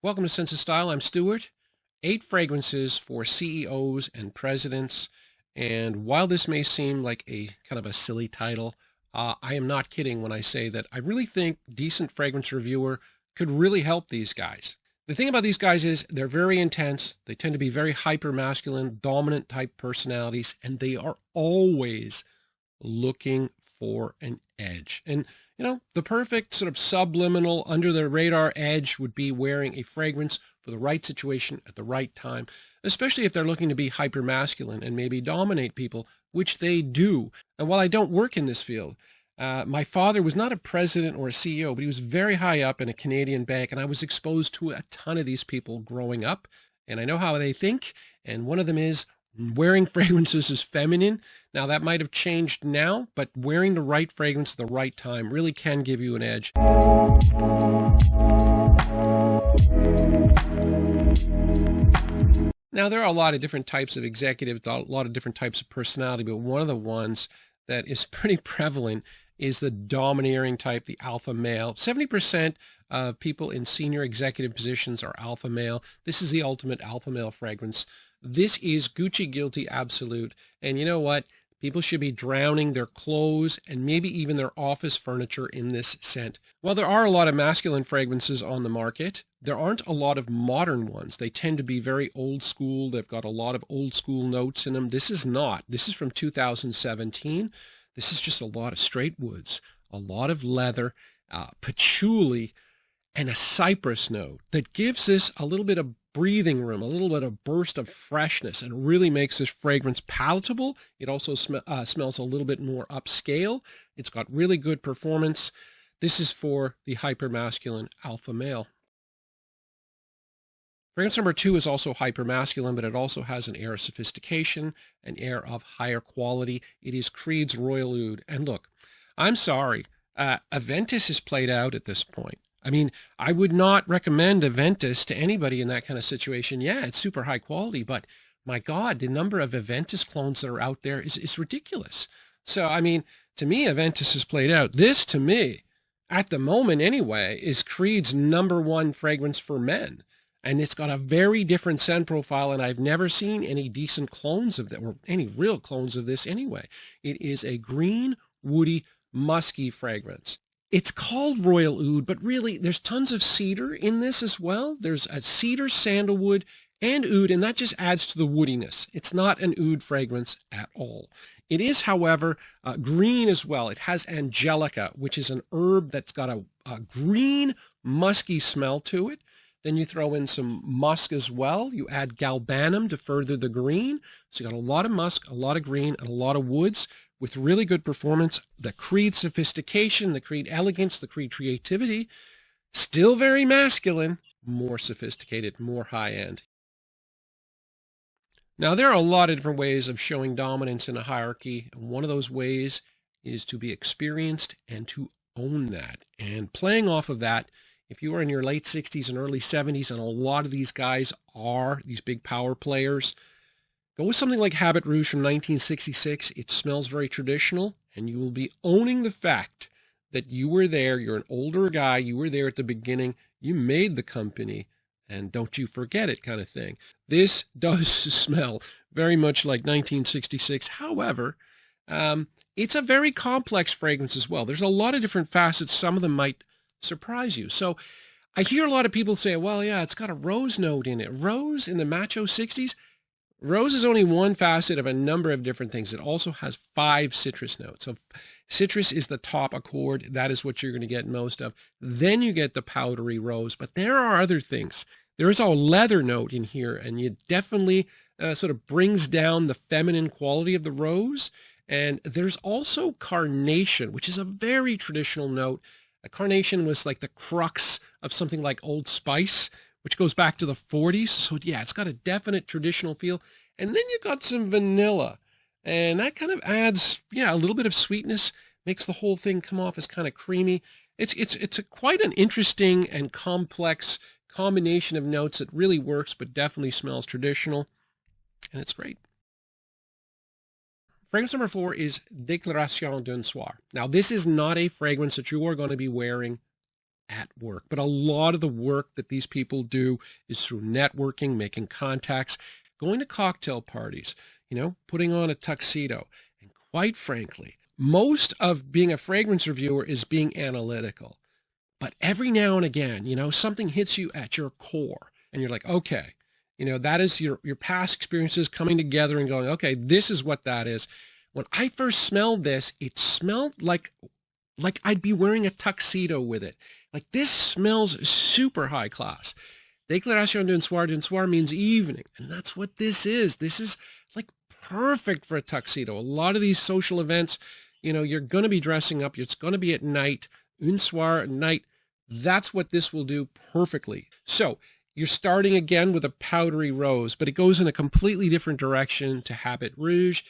Welcome to Sense of Style. I'm Stuart. 8 fragrances for CEOs and presidents. And while this may seem like a kind of a silly title, I am not kidding when I say that I really think Decent Fragrance Reviewer could really help these guys. The thing about these guys is they're very intense. They tend to be very hyper-masculine, dominant type personalities, and they are always looking for an edge. And the perfect sort of subliminal under the radar edge would be wearing a fragrance for the right situation at the right time, especially if they're looking to be hyper masculine and maybe dominate people, which they do. And while I don't work in this field, my father was not a president or a CEO, but he was very high up in a Canadian bank, and I was exposed to a ton of these people growing up, and I know how they think, and one of them is wearing fragrances is feminine. Now that might have changed now, but wearing the right fragrance at the right time really can give you an edge. Now there are a lot of different types of executives, a lot of different types of personality, but one of the ones that is pretty prevalent is the domineering type, the alpha male. 70% of people in senior executive positions are alpha male. This is the ultimate alpha male fragrance. This is Gucci Guilty Absolute. And you know what? People should be drowning their clothes and maybe even their office furniture in this scent. While there are a lot of masculine fragrances on the market, there aren't a lot of modern ones. They tend to be very old school. They've got a lot of old school notes in them. This is not. This is from 2017. This is just a lot of straight woods, a lot of leather, patchouli, and a cypress note that gives this a little bit of breathing room, a little bit of burst of freshness, and really makes this fragrance palatable. It also smells a little bit more upscale. It's got really good performance. This is for the hypermasculine alpha male. Fragrance number 2 is also hypermasculine, but it also has an air of sophistication, an air of higher quality. It is Creed's Royal Oud. And look, I'm sorry, Aventus is played out at this point. I mean, I would not recommend Aventus to anybody in that kind of situation. Yeah, it's super high quality, but my God, the number of Aventus clones that are out there is ridiculous. So, I mean, to me, Aventus is played out. This, to me, at the moment anyway, is Creed's #1 fragrance for men. And it's got a very different scent profile, and I've never seen any decent clones of that, or any real clones of this anyway. It is a green, woody, musky fragrance. It's called Royal Oud, but really there's tons of cedar in this as well. There's a cedar, sandalwood, and oud, and that just adds to the woodiness. It's not an oud fragrance at all. It is, however, green as well. It has angelica, which is an herb that's got a green, musky smell to it. Then you throw in some musk as well. You add galbanum to further the green. So you got a lot of musk, a lot of green, and a lot of woods with really good performance. The Creed sophistication, the Creed elegance, the Creed creativity, still very masculine, more sophisticated, more high-end. Now, there are a lot of different ways of showing dominance in a hierarchy. And one of those ways is to be experienced and to own that. And playing off of that, if you are in your late 60s and early 70s, and a lot of these guys are these big power players, go with something like Habit Rouge from 1966. It smells very traditional, and you will be owning the fact that you were there. You're an older guy. You were there at the beginning. You made the company, and don't you forget it kind of thing. This does smell very much like 1966. However, it's a very complex fragrance as well. There's a lot of different facets. Some of them might surprise you. So I hear a lot of people say, well, yeah, it's got a rose note in it. Rose in the macho 60s? Rose is only one facet of a number of different things. It also has 5 citrus notes. So citrus is the top accord. That is what you're going to get most of. Then you get the powdery rose. But there are other things. There is a leather note in here, and it definitely sort of brings down the feminine quality of the rose. And there's also carnation, which is a very traditional note. Carnation was like the crux of something like Old Spice, which goes back to the 40s. So yeah, it's got a definite traditional feel. And then you got some vanilla, and that kind of adds, yeah, a little bit of sweetness, makes the whole thing come off as kind of creamy. It's quite an interesting and complex combination of notes that really works, but definitely smells traditional, and it's great. Fragrance number 4 is Déclaration d'un Soir. Now, this is not a fragrance that you are going to be wearing at work. But a lot of the work that these people do is through networking, making contacts, going to cocktail parties, putting on a tuxedo. And quite frankly, most of being a fragrance reviewer is being analytical. But every now and again, something hits you at your core and you're like, okay, that is your past experiences coming together and going, okay, this is what that is. When I first smelled this, it smelled like I'd be wearing a tuxedo with it. Like, this smells super high class. Déclaration d'un soir. D'un soir means evening. And that's what this is. This is like perfect for a tuxedo. A lot of these social events, you're going to be dressing up. It's going to be at night. Un soir at night. That's what this will do perfectly. So you're starting again with a powdery rose, but it goes in a completely different direction to Habit Rouge.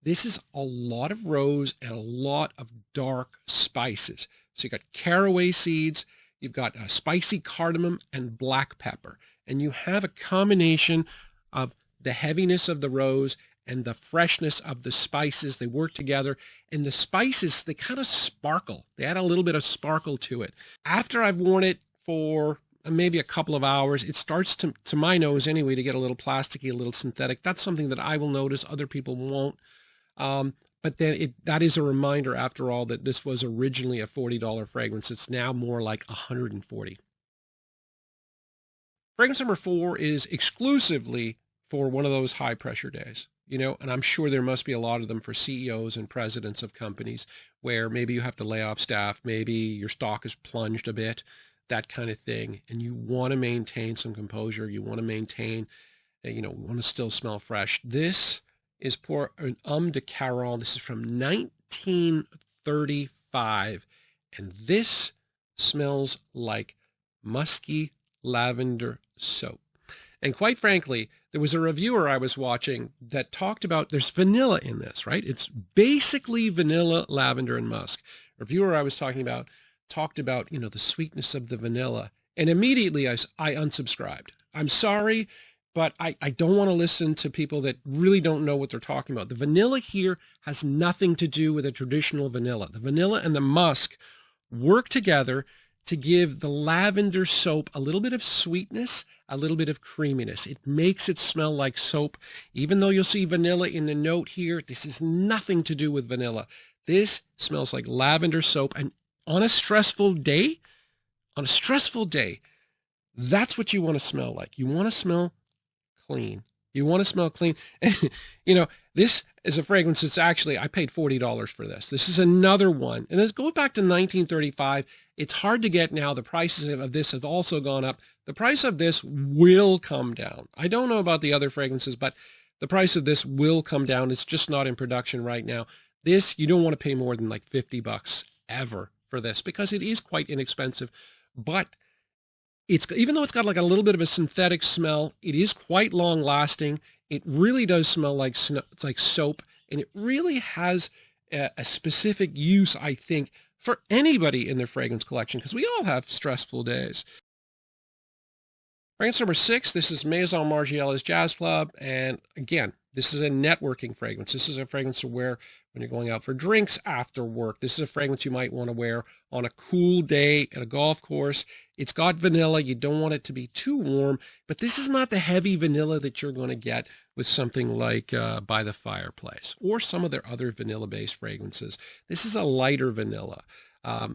This is a lot of rose and a lot of dark spices. So you've got caraway seeds, you've got spicy cardamom and black pepper. And you have a combination of the heaviness of the rose and the freshness of the spices. They work together. And the spices, they kind of sparkle. They add a little bit of sparkle to it. After I've worn it for maybe a couple of hours, it starts to my nose anyway, to get a little plasticky, a little synthetic. That's something that I will notice. Other people won't. But then that is a reminder, after all, that this was originally a $40 fragrance. It's now more like $140. Fragrance number 4 is exclusively for one of those high pressure days, and I'm sure there must be a lot of them for CEOs and presidents of companies where maybe you have to lay off staff, maybe your stock has plunged a bit, that kind of thing. And you want to maintain some composure. You want to maintain, want to still smell fresh. This is for an Homme de Caron. This is from 1935. And this smells like musky lavender soap. And quite frankly, there was a reviewer I was watching that talked about, there's vanilla in this, right? It's basically vanilla, lavender, and musk. A reviewer I was talking about talked about, the sweetness of the vanilla. And immediately I unsubscribed. I'm sorry, but I don't want to listen to people that really don't know what they're talking about. The vanilla here has nothing to do with a traditional vanilla. The vanilla and the musk work together to give the lavender soap a little bit of sweetness, a little bit of creaminess. It makes it smell like soap. Even though you'll see vanilla in the note here, this is nothing to do with vanilla. This smells like lavender soap. And on a stressful day, that's what you want to smell like. You want to smell clean. You want to smell clean. And, this is a fragrance that's actually, I paid $40 for this. This is another one. And let's go back to 1935. It's hard to get now. The prices of this have also gone up. The price of this will come down. I don't know about the other fragrances, but the price of this will come down. It's just not in production right now. This, you don't want to pay more than like $50 ever for this, because it is quite inexpensive. But it's, even though it's got like a little bit of a synthetic smell, it is quite long lasting. It really does smell like it's like soap, and it really has a specific use, I think, for anybody in their fragrance collection, because we all have stressful days. Fragrance number 6, this is Maison Margiela's Jazz Club, and again, this is a networking fragrance. This is a fragrance to wear when you're going out for drinks after work. This is a fragrance you might want to wear on a cool day at a golf course. It's got vanilla. You don't want it to be too warm, but this is not the heavy vanilla that you're going to get with something like By the Fireplace or some of their other vanilla-based fragrances. This is a lighter vanilla.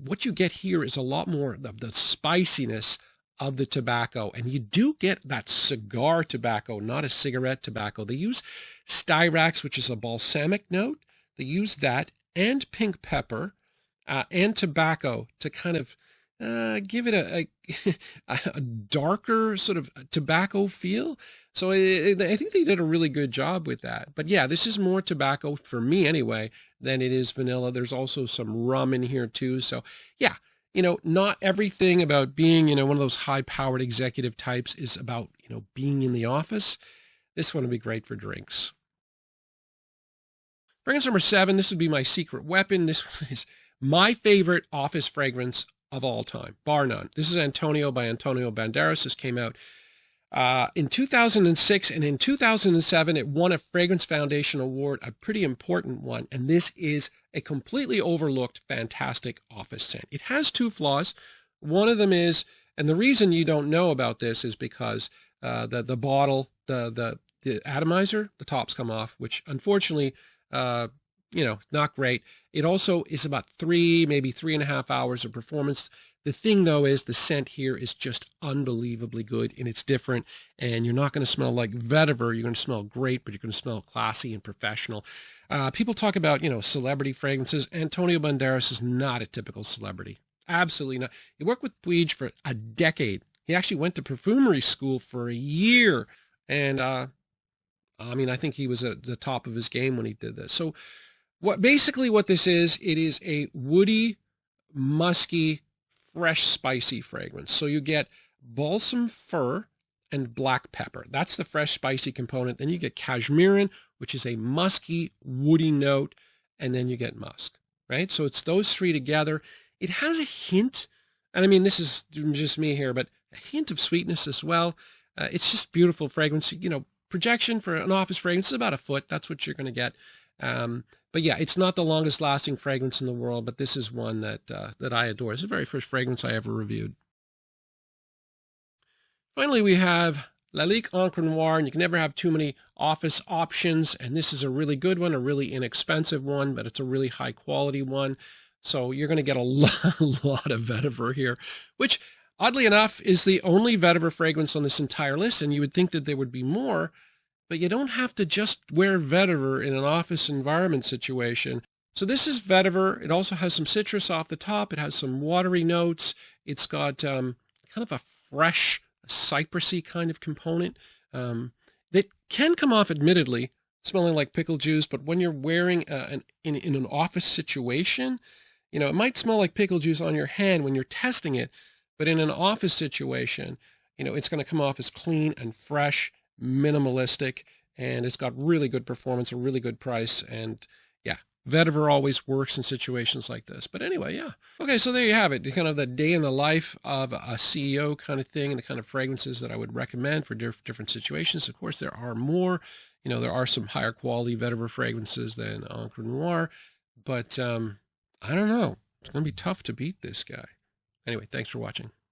What you get here is a lot more of the spiciness of the tobacco, and you do get that cigar tobacco, not a cigarette tobacco. They use styrax, which is a balsamic note. They use that and pink pepper and tobacco to kind of give it a darker sort of tobacco feel. So I think they did a really good job with that. But yeah, this is more tobacco for me anyway than it is vanilla. There's also some rum in here too. So yeah, not everything about being, one of those high-powered executive types is about, being in the office. This one would be great for drinks. Fragrance number 7, this would be my secret weapon. This one is my favorite office fragrance of all time, bar none. This is Antonio by Antonio Banderas. This came out in 2006, and in 2007, it won a Fragrance Foundation Award, a pretty important one, and this is a completely overlooked, fantastic office scent. It has 2 flaws. One of them is, and the reason you don't know about this is because the bottle, the atomizer, the tops come off, which unfortunately, not great. It also is about 3, maybe 3.5 hours of performance. The thing, though, is the scent here is just unbelievably good, and it's different, and you're not going to smell like vetiver. You're going to smell great, but you're going to smell classy and professional. People talk about, celebrity fragrances. Antonio Banderas is not a typical celebrity. Absolutely not. He worked with Puig for a decade. He actually went to perfumery school for a year, and I think he was at the top of his game when he did this. So what this is, it is a woody, musky, fresh, spicy fragrance. So you get balsam fir and black pepper. That's the fresh, spicy component. Then you get cashmeran, which is a musky, woody note, and then you get musk, right? So it's those three together. It has a hint, and I mean, this is just me here, but a hint of sweetness as well. It's just beautiful fragrance. Projection for an office fragrance is about a foot. That's what you're going to get. But yeah, it's not the longest lasting fragrance in the world, but this is one that I adore. It's the very first fragrance I ever reviewed. Finally, we have Lalique Encre Noire, and you can never have too many office options. And this is a really good one, a really inexpensive one, but it's a really high quality one. So you're going to get a lot of vetiver here, which oddly enough is the only vetiver fragrance on this entire list. And you would think that there would be more, but you don't have to just wear vetiver in an office environment situation. So this is vetiver. It also has some citrus off the top. It has some watery notes. It's got kind of a fresh, cypressy kind of component that can come off, admittedly, smelling like pickle juice. But when you're wearing in an office situation, it might smell like pickle juice on your hand when you're testing it. But in an office situation, it's going to come off as clean and fresh, minimalistic, and it's got really good performance, a really good price, and yeah, vetiver always works in situations like this. But anyway, yeah. Okay, so there you have it, kind of the day in the life of a CEO kind of thing, and the kind of fragrances that I would recommend for different situations. Of course, there are more. There are some higher quality vetiver fragrances than Encre Noire, but I don't know. It's going to be tough to beat this guy. Anyway, thanks for watching.